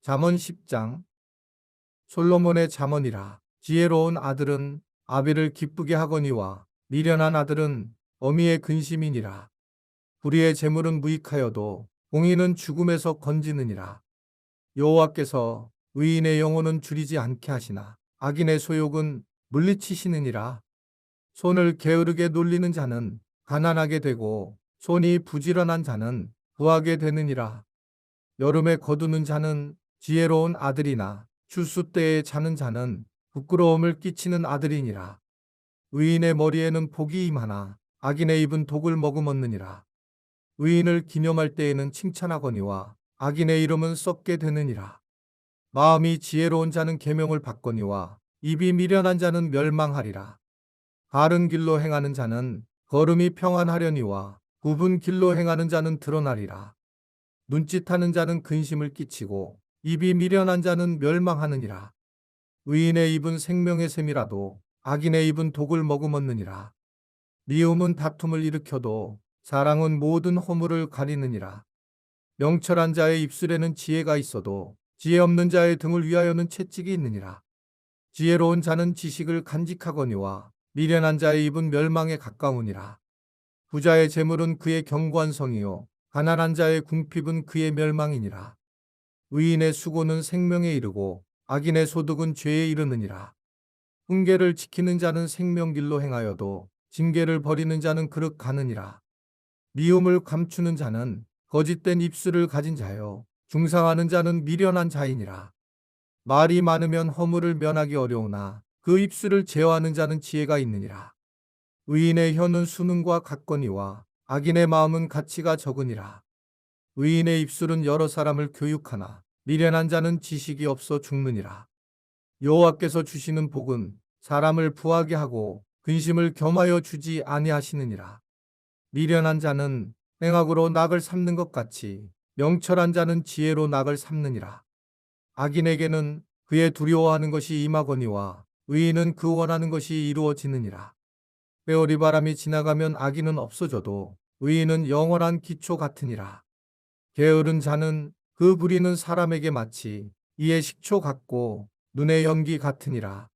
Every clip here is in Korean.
잠언 10장. 솔로몬의 잠언이라. 지혜로운 아들은 아비를 기쁘게 하거니와 미련한 아들은 어미의 근심이니라. 불의의 재물은 무익하여도 공의는 죽음에서 건지느니라. 여호와께서 의인의 영혼은 줄이지 않게 하시나 악인의 소욕은 물리치시느니라. 손을 게으르게 놀리는 자는 가난하게 되고 손이 부지런한 자는 부하게 되느니라. 여름에 거두는 자는 지혜로운 아들이나 추수 때에 자는 자는 부끄러움을 끼치는 아들이니라. 의인의 머리에는 복이 임하나 악인의 입은 독을 머금었느니라. 의인을 기념할 때에는 칭찬하거니와 악인의 이름은 썩게 되느니라. 마음이 지혜로운 자는 계명을 받거니와 입이 미련한 자는 멸망하리라. 바른 길로 행하는 자는 걸음이 평안하려니와 굽은 길로 행하는 자는 드러나리라. 눈짓하는 자는 근심을 끼치고 입이 미련한 자는 멸망하느니라. 의인의 입은 생명의 샘이라도 악인의 입은 독을 머금었느니라. 미움은 다툼을 일으켜도 사랑은 모든 허물을 가리느니라. 명철한 자의 입술에는 지혜가 있어도 지혜 없는 자의 등을 위하여는 채찍이 있느니라. 지혜로운 자는 지식을 간직하거니와 미련한 자의 입은 멸망에 가까우니라. 부자의 재물은 그의 견고한 성이요 가난한 자의 궁핍은 그의 멸망이니라. 의인의 수고는 생명에 이르고 악인의 소득은 죄에 이르느니라. 훈계를 지키는 자는 생명길로 행하여도 징계를 버리는 자는 그릇 가느니라. 미움을 감추는 자는 거짓된 입술을 가진 자요 중상하는 자는 미련한 자이니라. 말이 많으면 허물을 면하기 어려우나 그 입술을 제어하는 자는 지혜가 있느니라. 의인의 혀는 수능과 같거니와 악인의 마음은 가치가 적으니라. 의인의 입술은 여러 사람을 교육하나 미련한 자는 지식이 없어 죽느니라. 여호와께서 주시는 복은 사람을 부하게 하고 근심을 겸하여 주지 아니하시느니라. 미련한 자는 행악으로 낙을 삼는 것 같이 명철한 자는 지혜로 낙을 삼느니라. 악인에게는 그의 두려워하는 것이 임하거니와 의인은 그 원하는 것이 이루어지느니라. 회오리 바람이 지나가면 악인은 없어져도 의인은 영원한 기초 같으니라. 게으른 자는 그 부리는 사람에게 마치 이의 식초 같고 눈의 연기 같으니라.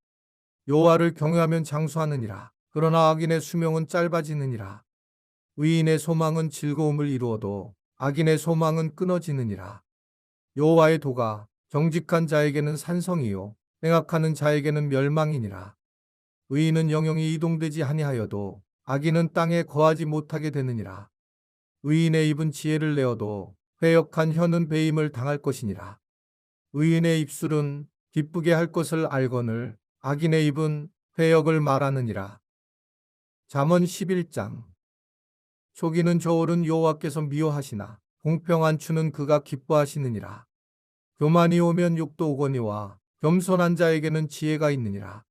여호와를 경외하면 장수하느니라. 그러나 악인의 수명은 짧아지느니라. 의인의 소망은 즐거움을 이루어도 악인의 소망은 끊어지느니라. 여호와의 도가 정직한 자에게는 산성이요 행악하는 자에게는 멸망이니라. 의인은 영영이 이동되지 아니하여도 악인은 땅에 거하지 못하게 되느니라. 의인의 입은 지혜를 내어도 회역한 혀는 배임을 당할 것이니라. 의인의 입술은 기쁘게 할 것을 알거늘 악인의 입은 회역을 말하느니라. 잠언 11장. 속이는 저울은 여호와께서 미워하시나 공평한 추는 그가 기뻐하시느니라. 교만이 오면 욕도 오거니와 겸손한 자에게는 지혜가 있느니라.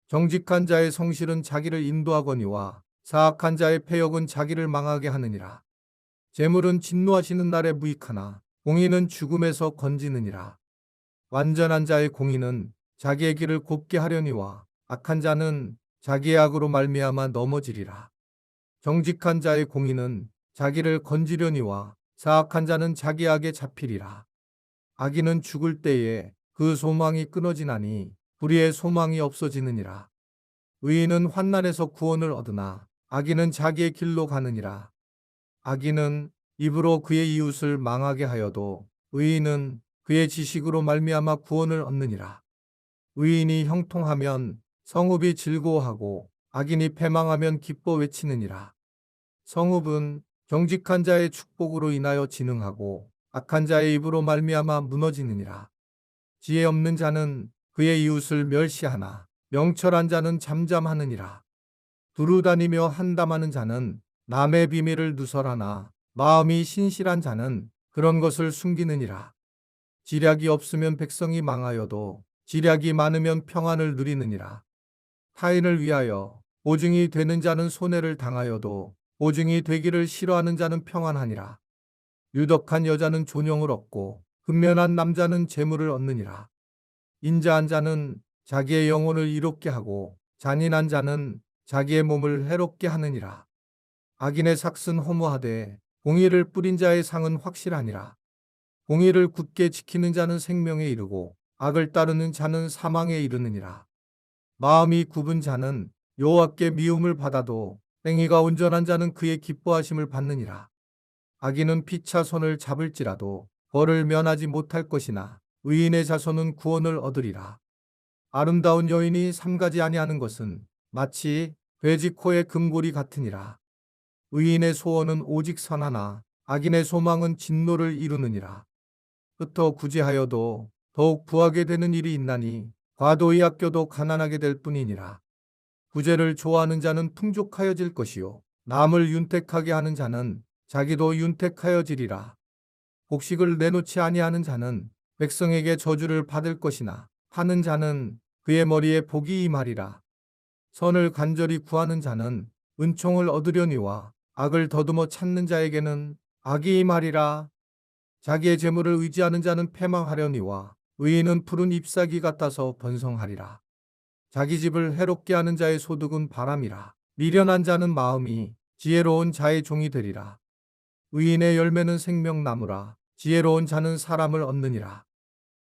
정직한 자의 성실은 자기를 인도하거니와 사악한 자의 패역은 자기를 망하게 하느니라. 재물은 진노하시는 날에 무익하나 공의는 죽음에서 건지느니라. 완전한 자의 공의는 자기의 길을 곱게 하려니와 악한 자는 자기의 악으로 말미암아 넘어지리라. 정직한 자의 공의는 자기를 건지려니와 사악한 자는 자기 악에 잡히리라. 악인은 죽을 때에 그 소망이 끊어지나니 불의의 소망이 없어지느니라. 의인은 환난에서 구원을 얻으나 악인은 자기의 길로 가느니라. 악인은 입으로 그의 이웃을 망하게 하여도 의인은 그의 지식으로 말미암아 구원을 얻느니라. 의인이 형통하면 성읍이 즐거워하고 악인이 패망하면 기뻐 외치느니라. 성읍은 정직한 자의 축복으로 인하여 진흥하고 악한 자의 입으로 말미암아 무너지느니라. 지혜 없는 자는 그의 이웃을 멸시하나 명철한 자는 잠잠하느니라. 두루 다니며 한담하는 자는 남의 비밀을 누설하나 마음이 신실한 자는 그런 것을 숨기느니라. 지략이 없으면 백성이 망하여도 지략이 많으면 평안을 누리느니라. 타인을 위하여 보증이 되는 자는 손해를 당하여도 보증이 되기를 싫어하는 자는 평안하니라. 유덕한 여자는 존영을 얻고 근면한 남자는 재물을 얻느니라. 인자한 자는 자기의 영혼을 이롭게 하고 잔인한 자는 자기의 몸을 해롭게 하느니라. 악인의 삭은 허무하되 공의를 뿌린 자의 상은 확실하니라. 공의를 굳게 지키는 자는 생명에 이르고 악을 따르는 자는 사망에 이르느니라. 마음이 굽은 자는 여호와께 미움을 받아도 행위가 온전한 자는 그의 기뻐하심을 받느니라. 악인은 피차 손을 잡을지라도 벌을 면하지 못할 것이나 의인의 자손은 구원을 얻으리라. 아름다운 여인이 삼가지 아니하는 것은 마치 돼지 코의 금고리 같으니라. 의인의 소원은 오직 선하나 악인의 소망은 진노를 이루느니라. 흩어 구제하여도 더욱 부하게 되는 일이 있나니 과도히 아껴도 가난하게 될 뿐이니라. 구제를 좋아하는 자는 풍족하여질 것이요 남을 윤택하게 하는 자는 자기도 윤택하여지리라. 곡식을 내놓지 아니하는 자는 백성에게 저주를 받을 것이나 하는 자는 그의 머리에 복이 임하리라. 선을 간절히 구하는 자는 은총을 얻으려니와 악을 더듬어 찾는 자에게는 악이 임하리라. 자기의 재물을 의지하는 자는 패망하려니와 의인은 푸른 잎사귀 같아서 번성하리라. 자기 집을 해롭게 하는 자의 소득은 바람이라. 미련한 자는 마음이 지혜로운 자의 종이 되리라. 의인의 열매는 생명나무라. 지혜로운 자는 사람을 얻느니라.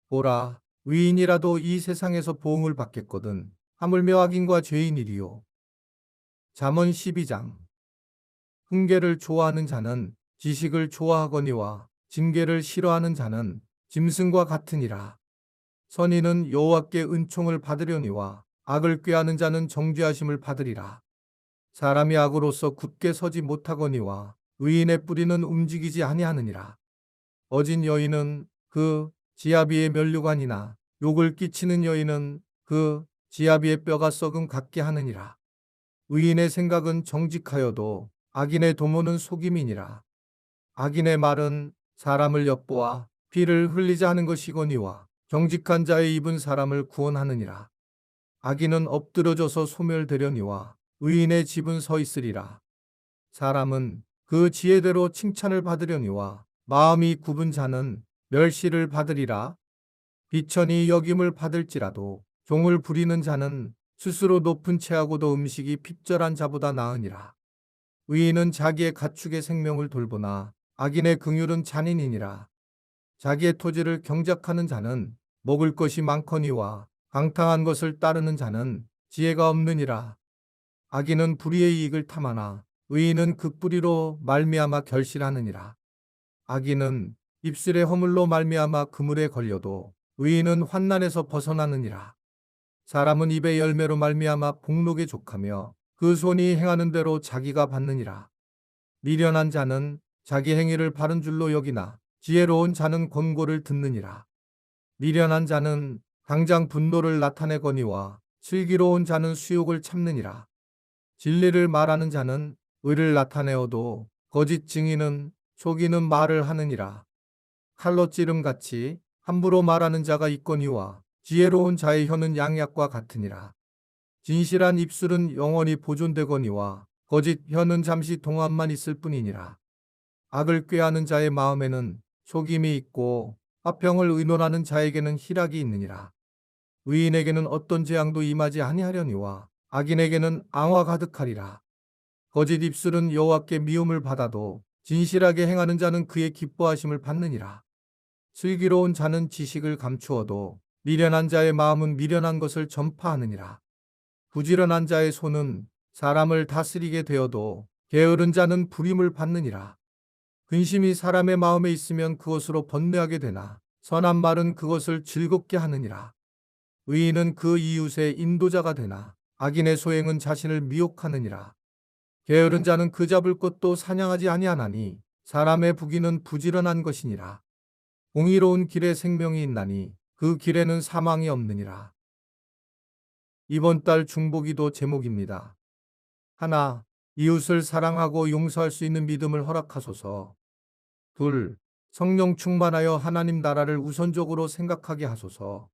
보라, 의인이라도 이 세상에서 보응을 받겠거든 하물며 악인과 죄인이리요. 잠언 12장. 훈계를 좋아하는 자는 지식을 좋아하거니와 징계를 싫어하는 자는 짐승과 같으니라. 선인은 여호와께 은총을 받으려니와 악을 꾀하는 자는 정죄하심을 받으리라. 사람이 악으로서 굳게 서지 못하거니와 의인의 뿌리는 움직이지 아니하느니라. 어진 여인은 그 지아비의 면류관이나 욕을 끼치는 여인은 그 지아비의 뼈가 썩음 같게 하느니라. 의인의 생각은 정직하여도 악인의 도모는 속임이니라. 악인의 말은 사람을 엿보아 피를 흘리자 하는 것이거니와 정직한 자의 입은 사람을 구원하느니라. 악인은 엎드려져서 소멸되려니와 의인의 집은 서 있으리라. 사람은 그 지혜대로 칭찬을 받으려니와 마음이 굽은 자는 멸시를 받으리라. 비천이 여김을 받을지라도 종을 부리는 자는 스스로 높은 채하고도 음식이 핍절한 자보다 나으니라. 의인은 자기의 가축의 생명을 돌보나 악인의 긍휼은 잔인이니라. 자기의 토지를 경작하는 자는 먹을 것이 많거니와 방탕한 것을 따르는 자는 지혜가 없느니라. 악인은 불의의 이익을 탐하나 의인은 그 뿌리로 말미암아 결실하느니라. 악인은 입술의 허물로 말미암아 그물에 걸려도 의인은 환난에서 벗어나느니라. 사람은 입의 열매로 말미암아 복록에 족하며 그 손이 행하는 대로 자기가 받느니라. 미련한 자는 자기 행위를 바른 줄로 여기나 지혜로운 자는 권고를 듣느니라. 미련한 자는 당장 분노를 나타내거니와 슬기로운 자는 수욕을 참느니라. 진리를 말하는 자는 의를 나타내어도 거짓 증인은 속이는 말을 하느니라. 칼로 찌름같이 함부로 말하는 자가 있거니와 지혜로운 자의 혀는 양약과 같으니라. 진실한 입술은 영원히 보존되거니와 거짓 혀는 잠시 동안만 있을 뿐이니라. 악을 꾀하는 자의 마음에는 속임이 있고 화평을 의논하는 자에게는 희락이 있느니라. 의인에게는 어떤 재앙도 임하지 아니하려니와 악인에게는 앙화 가득하리라. 거짓 입술은 여호와께 미움을 받아도 진실하게 행하는 자는 그의 기뻐하심을 받느니라. 슬기로운 자는 지식을 감추어도 미련한 자의 마음은 미련한 것을 전파하느니라. 부지런한 자의 손은 사람을 다스리게 되어도 게으른 자는 불임을 받느니라. 근심이 사람의 마음에 있으면 그것으로 번뇌하게 되나 선한 말은 그것을 즐겁게 하느니라. 의인은 그 이웃의 인도자가 되나 악인의 소행은 자신을 미혹하느니라. 게으른 자는 그 잡을 것도 사냥하지 아니하나니 사람의 부귀는 부지런한 것이니라. 공의로운 길에 생명이 있나니 그 길에는 사망이 없느니라. 이번 달 중보기도 제목입니다. 하나, 이웃을 사랑하고 용서할 수 있는 믿음을 허락하소서. 둘, 성령 충만하여 하나님 나라를 우선적으로 생각하게 하소서.